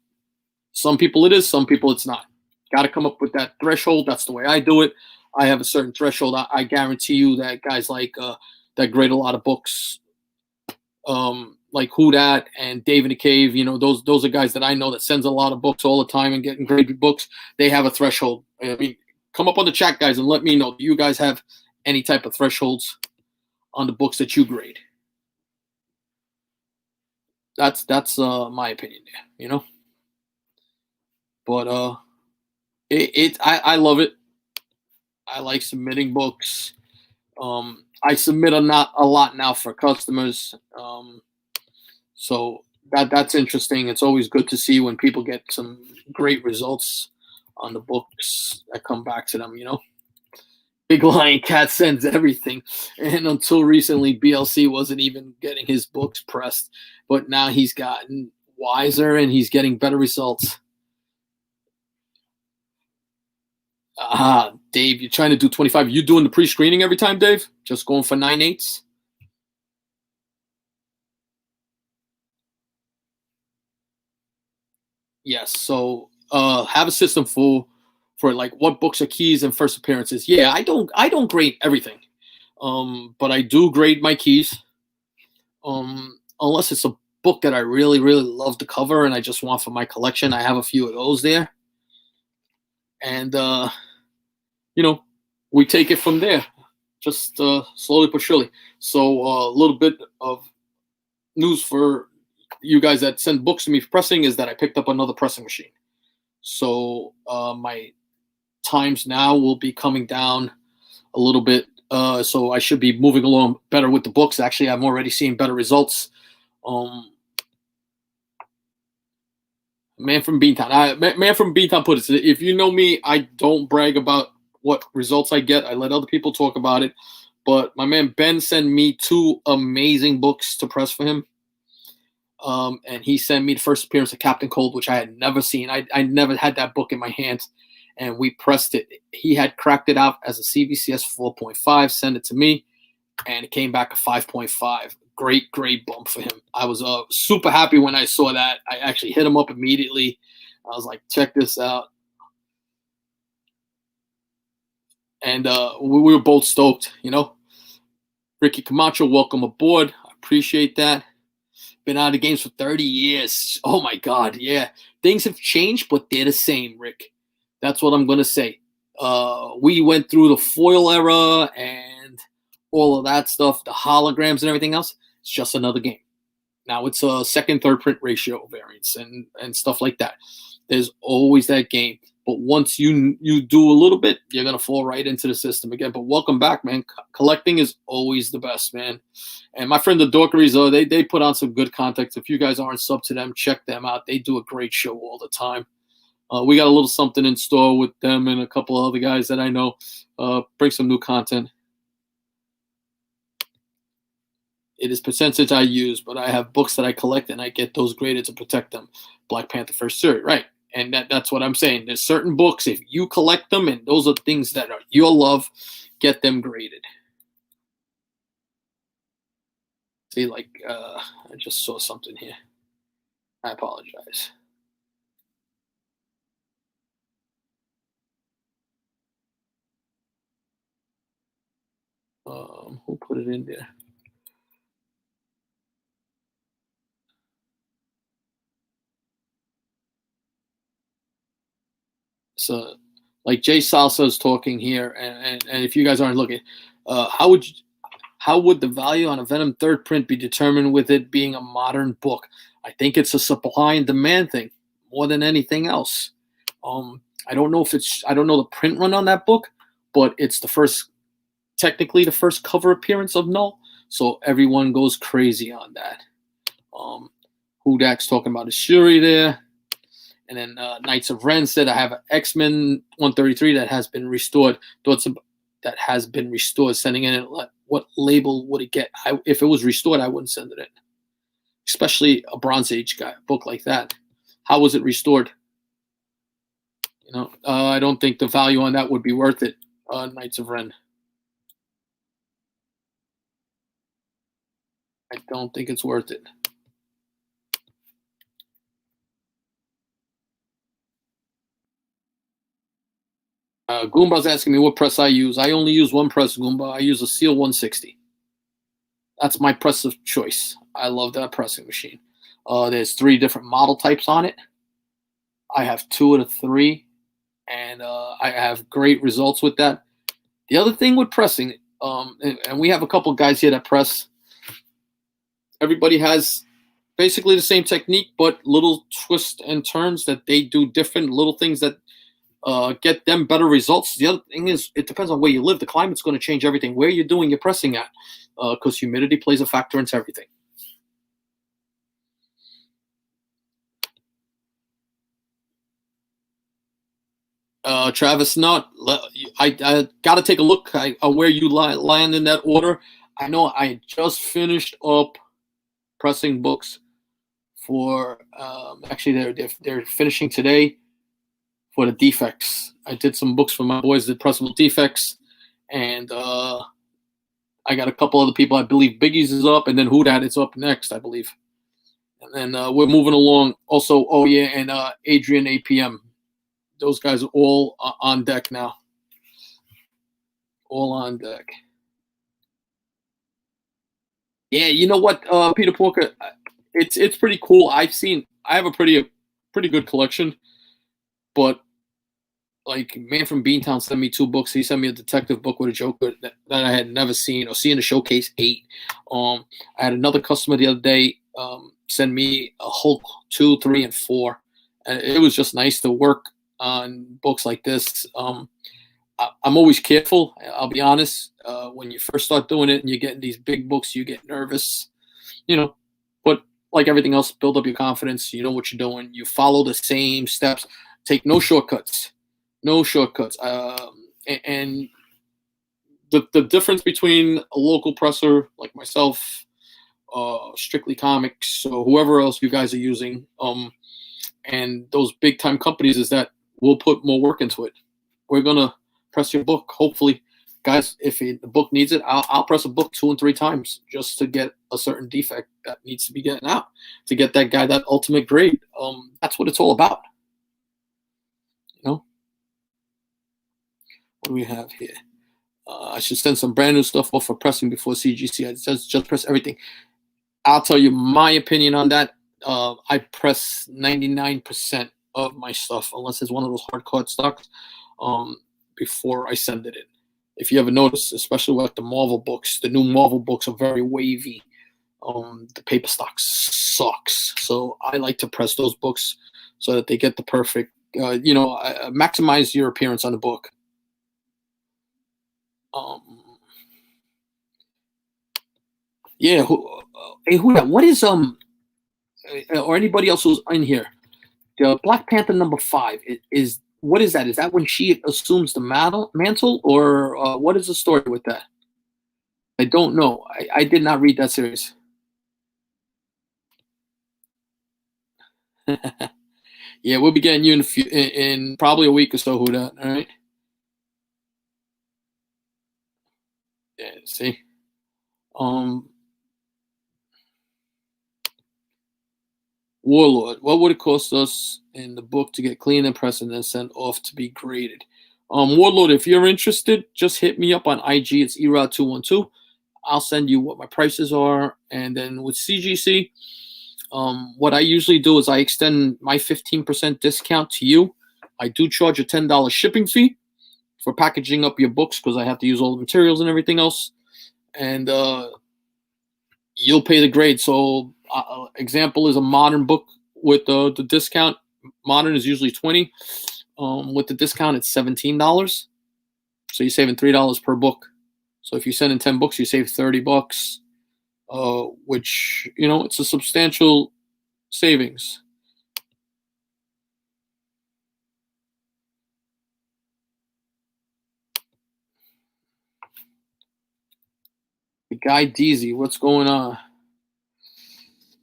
Some people it is, some people it's not. Got to come up with that threshold. That's the way I do it. I have a certain threshold. I guarantee you that guys like that grade a lot of books, like Who Dat and Dave in the Cave, those are guys that I know that sends a lot of books all the time and getting graded books. They have a threshold. I mean, come up on the chat, guys, and let me know. Do you guys have any type of thresholds on the books that you grade? That's my opinion there, But I love it. I like submitting books. I submit a lot now for customers. So that's interesting. It's always good to see when people get some great results on the books that come back to them, Big Lion Cat sends everything. And until recently, BLC wasn't even getting his books pressed. But now he's gotten wiser and he's getting better results. Dave, you're trying to do 25. You doing the pre-screening every time, Dave? Just going for 9.8s? Yes. So have a system for like what books are keys and first appearances. Yeah, I don't grade everything. But I do grade my keys. Unless it's a book that I really, really love the cover and I just want for my collection. I have a few of those there. And we take it from there, just slowly but surely. So a little bit of news for you guys that send books to me for pressing is that I picked up another pressing machine. So my times now will be coming down a little bit. So I should be moving along better with the books. Actually, I'm already seeing better results. Man from Beantown. Man from Beantown put it. If you know me, I don't brag about what results I get. I let other people talk about it. But my man Ben sent me 2 amazing books to press for him. And he sent me the first appearance of Captain Cold, which I had never seen. I never had that book in my hands. And we pressed it. He had cracked it out as a CVCS 4.5, sent it to me, and it came back a 5.5. Great grade bump for him. I was super happy when I saw that. I actually hit him up immediately. I was like, check this out. And we were both stoked, Ricky Camacho, welcome aboard. I appreciate that. Been out of games for 30 years. Oh my God, yeah. Things have changed, but they're the same, Rick. That's what I'm gonna say. We went through the foil era and all of that stuff, the holograms and everything else. It's just another game. Now it's a second, third print ratio variants and stuff like that. There's always that game. But once you do a little bit, you're gonna fall right into the system again. But welcome back, man. Collecting is always the best, man. And my friend the Dorkeries, they put on some good content. If you guys aren't sub to them, check them out. They do a great show all the time. We got a little something in store with them and a couple of other guys that I know. Bring some new content. It is percentage I use, but I have books that I collect and I get those graded to protect them. Black Panther first series, right? And that's what I'm saying. There's certain books, if you collect them and those are things that are your love, get them graded. See, like, I just saw something here. I apologize. Who put it in there? So, like Jay Salsa is talking here, and if you guys aren't looking, how would the value on a Venom third print be determined with it being a modern book? I think it's a supply and demand thing more than anything else. I don't know the print run on that book, but it's technically the first cover appearance of Null, so everyone goes crazy on that. Hudak's talking about his Shuri there. And then Knights of Ren said, I have an X-Men 133 that has been restored. That has been restored. Sending in it, what label would it get? If it was restored, I wouldn't send it in. Especially a Bronze Age book like that. How was it restored? I don't think the value on that would be worth it. Knights of Ren. I don't think it's worth it. Goomba's asking me what press I use. I only use one press, Goomba. I use a Seal 160. That's my press of choice. I love that pressing machine. There's 3 different model types on it. I have 2 of the 3, and I have great results with that. The other thing with pressing, and we have a couple guys here that press. Everybody has basically the same technique, but little twists and turns that they do different, little things that get them better results. The other thing is, it depends on where you live. The climate's going to change everything. Where you're doing your pressing at, because humidity plays a factor into everything. Travis, not. I got to take a look on where you land in that order. I know I just finished up pressing books for. Actually, they're finishing today. For the defects, I did some books for my boys, the pressable defects, and I got a couple other people. I believe Biggie's is up, and then Hudat is up next, I believe. And then we're moving along. Also, and Adrian APM. Those guys are all on deck now. All on deck. Yeah, you know what, Peter Porker, it's pretty cool. I have a pretty good collection, but. Like Man from Beantown sent me 2 books. He sent me a detective book with a Joker that I had never seen or seen a Showcase 8. I had another customer the other day send me a Hulk 2, 3, and 4. And it was just nice to work on books like this. I'm always careful. I'll be honest. When you first start doing it and you're getting these big books, you get nervous. But like everything else, build up your confidence. You know what you're doing. You follow the same steps. Take no shortcuts. No shortcuts. And the difference between a local presser like myself, Strictly Comics, or whoever else you guys are using, and those big time companies is that we'll put more work into it. We're gonna press your book. Hopefully, guys, if the book needs it, I'll press a book 2 and 3 times just to get a certain defect that needs to be getting out, to get that guy that ultimate grade. That's what it's all about. What do we have here? I should send some brand new stuff off for pressing before CGC. It says just press everything. I'll tell you my opinion on that. I press 99% of my stuff, unless it's one of those hard card stocks, um, before I send it in. If you ever notice, especially with the Marvel books, the new Marvel books are very wavy. The paper stock sucks. So I like to press those books so that they get the perfect, maximize your appearance on the book. Um, yeah. Hey, who that? What is or anybody else who's in here? The Black Panther #5 is what is that? Is that when she assumes the mantle, or what is the story with that? I don't know. I did not read that series. Yeah, we'll be getting you in probably a week or so. Who that? All right. Yeah. See. Um, Warlord. What would it cost us in the book to get clean and pressed and then sent off to be graded? Warlord, if you're interested, just hit me up on IG. It's Erod212. I'll send you what my prices are, and then with CGC, what I usually do is I extend my 15% discount to you. I do charge a $10 shipping fee for packaging up your books because I have to use all the materials and everything else, and you'll pay the grade. So, example is a modern book with the discount. Modern is usually $20. With the discount, it's $17. So you're saving $3 per book. So if you send in 10 books, you save $30, which, it's a substantial savings. The guy Deezy, what's going on?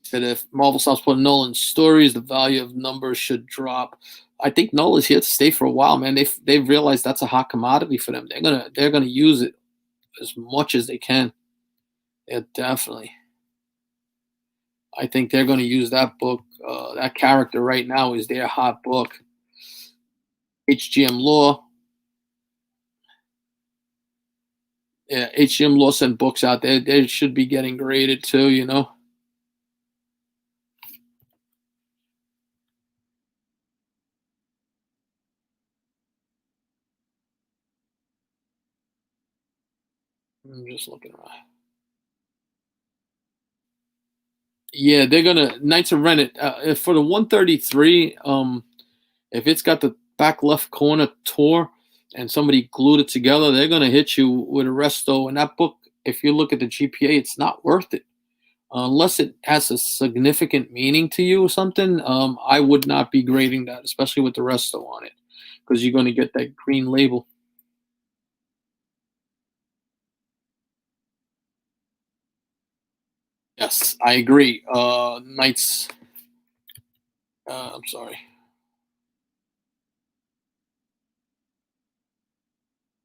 Said if Marvel stops putting Null in stories, the value of numbers should drop. I think Null is here to stay for a while, man. They've realized that's a hot commodity for them. They're gonna use it as much as they can. Yeah, definitely. I think they're gonna use that book. That character right now is their hot book. HGM Law. Yeah, HGM Law sent books out there. They should be getting graded too. I'm just looking around. Yeah, they're gonna Knights of Ren it for the 133. If it's got the back left corner tore and somebody glued it together, they're gonna hit you with a resto. And that book, if you look at the GPA, it's not worth it unless it has a significant meaning to you or something. I would not be grading that, especially with the resto on it, because you're gonna get that green label. Yes, I agree. Knights. I'm sorry.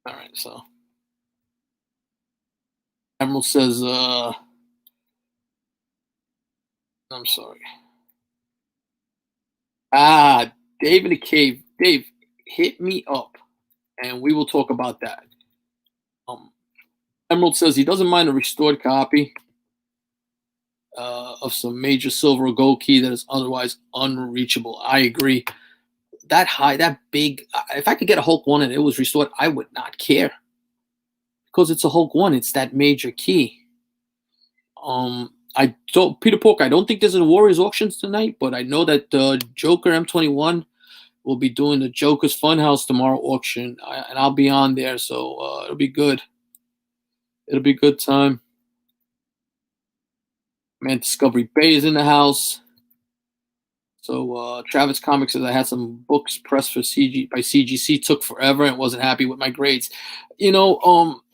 All right, so Emerald says, I'm sorry. Dave in the cave. Dave, hit me up and we will talk about that. Um, Emerald says he doesn't mind a restored copy of some major silver or gold key that is otherwise unreachable. I agree. That big, if I could get a Hulk 1 and it was restored, I would not care. Because it's a Hulk 1, it's that major key. Peter Pork, I don't think there's a Warriors auctions tonight, but I know that Joker M21 will be doing the Joker's Funhouse tomorrow auction, and I'll be on there, so it'll be good. It'll be a good time. Man, Discovery Bay is in the house. So Travis Comics says I had some books pressed for by CGC, took forever and wasn't happy with my grades.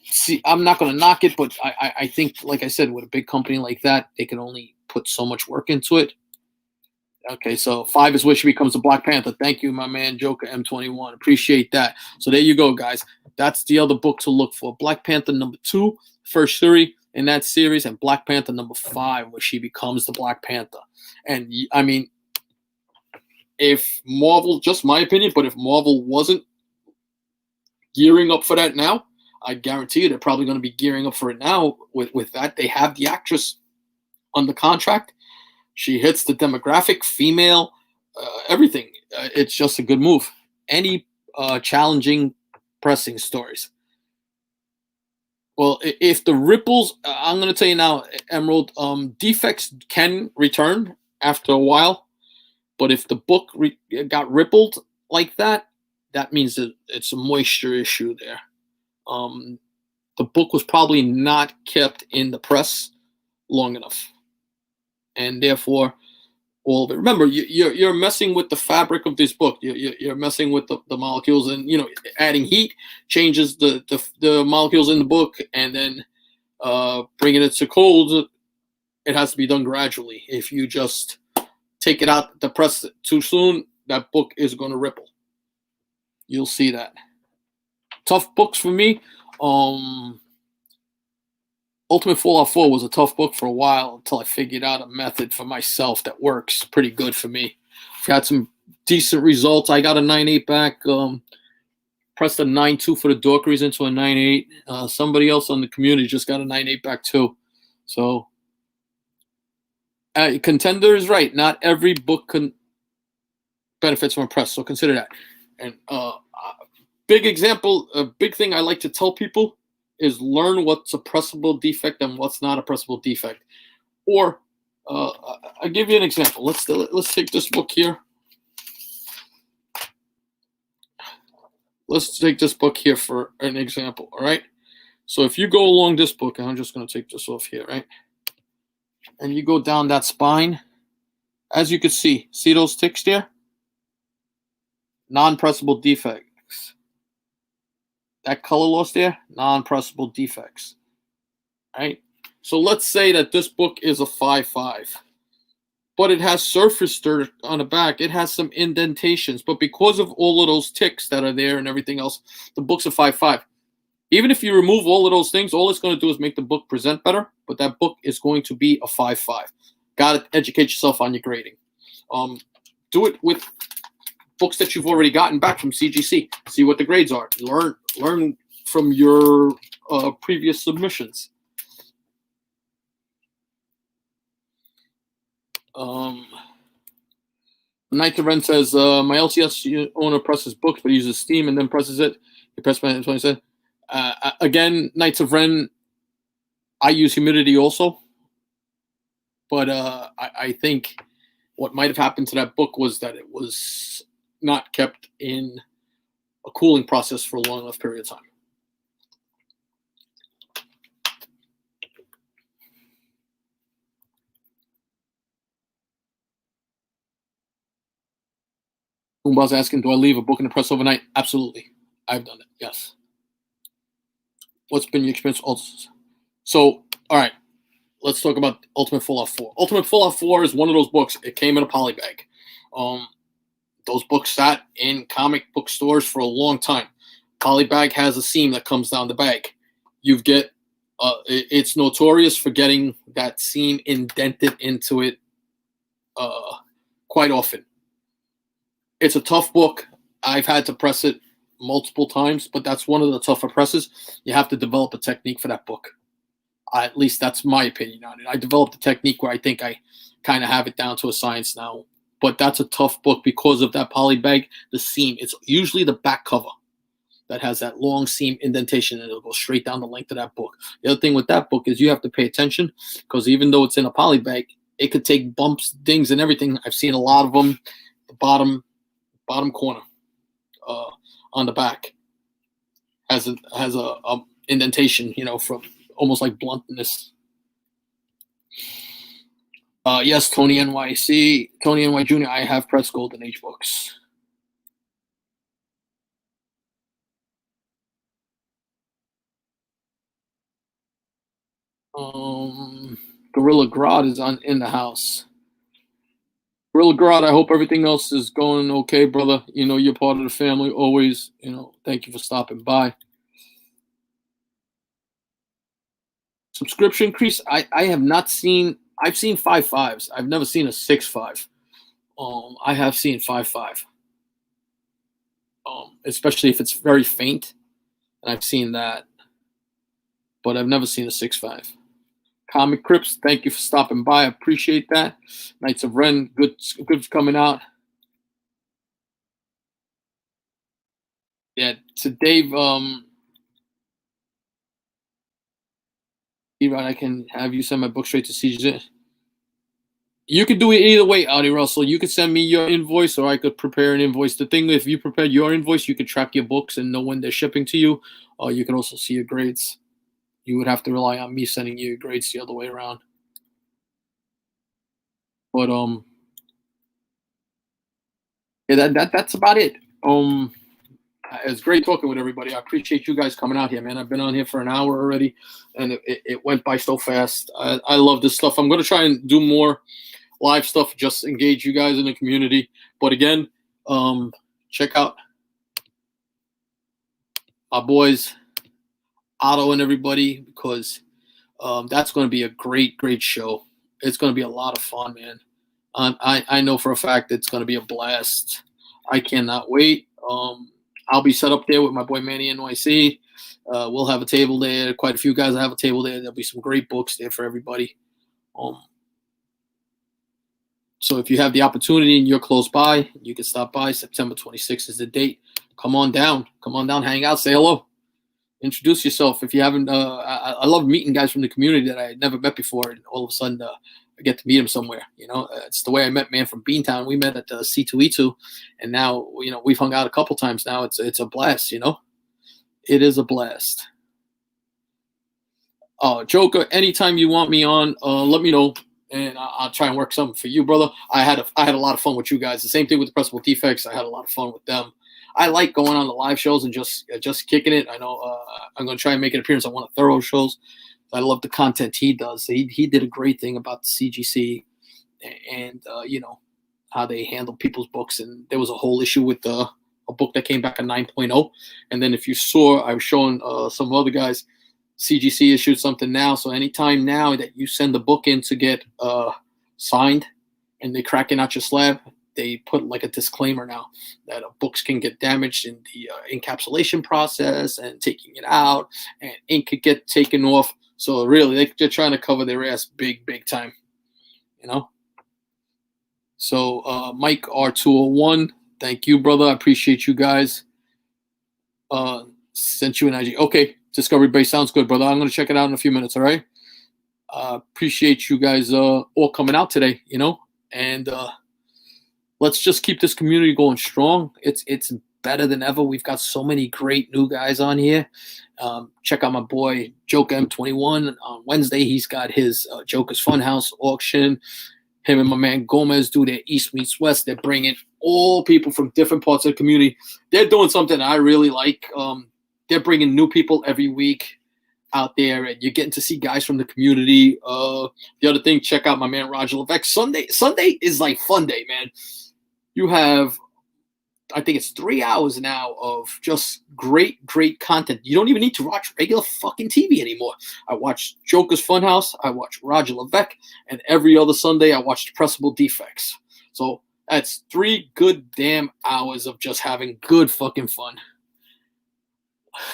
See, I'm not going to knock it, but I think, like I said, with a big company like that, they can only put so much work into it. Okay, so 5 is where she becomes the Black Panther. Thank you, my man, Joker M21. Appreciate that. So there you go, guys. That's the other book to look for. Black Panther #2, first 3 in that series, and Black Panther #5, where she becomes the Black Panther. And, I mean, if Marvel, just my opinion, but if Marvel wasn't gearing up for that now, I guarantee you they're probably going to be gearing up for it now with that. They have the actress under contract. She hits the demographic, female, everything. It's just a good move. Any challenging, pressing stories. Well, if the ripples, I'm going to tell you now, Emerald, defects can return after a while, but if the book got rippled like that, that means that it's a moisture issue there. The book was probably not kept in the press long enough, and therefore all of it. Remember, you're messing with the fabric of this book. You're messing with the molecules, and adding heat changes the molecules in the book, and then bringing it to cold. It has to be done gradually. If you just take it out the press too soon, that book is going to ripple. You'll see that. Tough books for me. Ultimate Fallout 4 was a tough book for a while until I figured out a method for myself that works pretty good for me. I've had some decent results. I got a 9.8 back. Pressed a 9.2 for the Dorkeries into a 9.8. Somebody else on the community just got a 9.8 back too. So Contender is right. Not every book benefits from a press, so consider that. And big example, a big thing I like to tell people is learn what's a pressable defect and what's not a pressable defect. Or I'll give you an example. Let's take this book here. Let's take this book here for an example, all right? So if you go along this book, and I'm just going to take this off here, right? And you go down that spine, as you can see those ticks there? Non-pressable defects. That color loss there, non-pressable defects, right? So let's say that this book is a 5.5, but it has surface dirt on the back. It has some indentations, but because of all of those ticks that are there and everything else, the book's a 5.5. Even if you remove all of those things, all it's going to do is make the book present better, but that book is going to be a 5.5. Got to educate yourself on your grading. Do it with books that you've already gotten back from CGC. See what the grades are. Learn from your previous submissions. Knight of Ren says, my LCS owner presses books, but he uses Steam and then presses it. He pressed my 20 said. Again, Knights of Ren, I use humidity also. But I think what might have happened to that book was that it was not kept in a cooling process for a long enough period of time. Umba's asking, do I leave a book in the press overnight? Absolutely. I've done it, yes. What's been your experience? So, all right, let's talk about Ultimate Fallout 4. Ultimate Fallout 4 is one of those books. It came in a poly bag. Those books sat in comic book stores for a long time. Poly bag has a seam that comes down the bag. It's notorious for getting that seam indented into it quite often. It's a tough book. I've had to press it multiple times, but that's one of the tougher presses. You have to develop a technique for that book. At least that's my opinion on it. I developed a technique where I think I kind of have it down to a science now. But that's a tough book because of that poly bag, the seam. It's usually the back cover that has that long seam indentation, and it'll go straight down the length of that book. The other thing with that book is you have to pay attention because even though it's in a poly bag, it could take bumps, dings, and everything. I've seen a lot of them. The bottom corner on the back has a indentation, from almost like bluntness. Yes, Tony NYC, Tony NY Jr. I have pressed Golden Age books. Gorilla Grodd is in the house. Gorilla Grodd, I hope everything else is going okay, brother. You're part of the family always. Thank you for stopping by. Subscription increase, I have not seen. I've seen 5.5s. I've never seen a 6.5. I have seen 5.5. Especially if it's very faint, and I've seen that, but I've never seen a 6.5. Comic Crypts, thank you for stopping by. I appreciate that. Knights of Ren, good coming out. Yeah, to Dave, Erod, I can have you send my book straight to CJ. You could do it either way, Audie Russell. You could send me your invoice, or I could prepare an invoice. The thing, if you prepare your invoice, you could track your books and know when they're shipping to you. Or you can also see your grades. You would have to rely on me sending you your grades the other way around. But yeah, that's about it. It's great talking with everybody. I appreciate you guys coming out here, man. I've been on here for an hour already, and it went by so fast. I love this stuff. I'm going to try and do more live stuff, just engage you guys in the community. But again, check out our boys, Otto and everybody, because that's going to be a great show. It's going to be a lot of fun, man. I know for a fact it's going to be a blast. I cannot wait. I'll be set up there with my boy Manny NYC. We'll have a table there. Quite a few guys will have a table there. There'll be some great books there for everybody. So if you have the opportunity and you're close by, you can stop by. September 26th is the date. Come on down. Come on down, hang out, say hello. Introduce yourself. If you haven't, I love meeting guys from the community that I had never met before, and all of a sudden I get to meet them somewhere. You know, it's the way I met man from Beantown. We met at C2E2, and now we've hung out a couple times. Now it's a blast. You know, it is a blast. Joker, anytime you want me on, let me know, and I'll try and work something for you, brother. I had a lot of fun with you guys. The same thing with the Pressable Defects. I had a lot of fun with them. I like going on the live shows and just kicking it. I know I'm going to try and make an appearance on one of Thorough shows. I love the content he does. He did a great thing about the CGC and how they handle people's books. And there was a whole issue with a book that came back a 9.0. And then if you saw, I was showing some other guys, CGC issued something now. So anytime now that you send the book in to get signed and they're cracking out your slab, they put like a disclaimer now that books can get damaged in the encapsulation process and taking it out, and ink could get taken off. So really, they're trying to cover their ass big time, you know. So Mike R201, thank you, brother. I appreciate you guys. Sent you an IG. Okay, Discovery Base sounds good, brother. I'm gonna check it out in a few minutes. All right. Appreciate you guys all coming out today. You know, and let's just keep this community going strong. It's better than ever. We've got so many great new guys on here. Check out my boy Joker M21 on Wednesday. He's got his Joker's Funhouse auction. Him and my man Gomez do their East Meets West. They're bringing all people from different parts of the community. They're doing something I really like. They're bringing new people every week out there, and you're getting to see guys from the community. The other thing, check out my man Roger Levesque. Sunday is like fun day, man. You have, I think it's 3 hours now of just great content. You don't even need to watch regular fucking TV anymore. I watch Joker's Funhouse, I watch Roger Levesque, and every other Sunday I watch Pressable Defects. So that's 3 good damn hours of just having good fucking fun.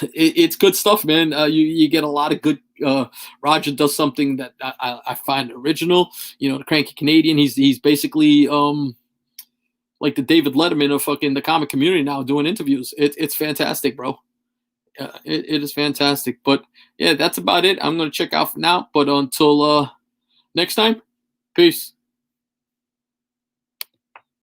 It's good stuff, man. You get a lot of good. Roger does something that I find original. You know, the Cranky Canadian. He's basically like the David Letterman of fucking the comic community now, doing interviews. It's fantastic, bro. It is fantastic. But yeah, that's about it. I'm gonna check out for now. But until next time, peace.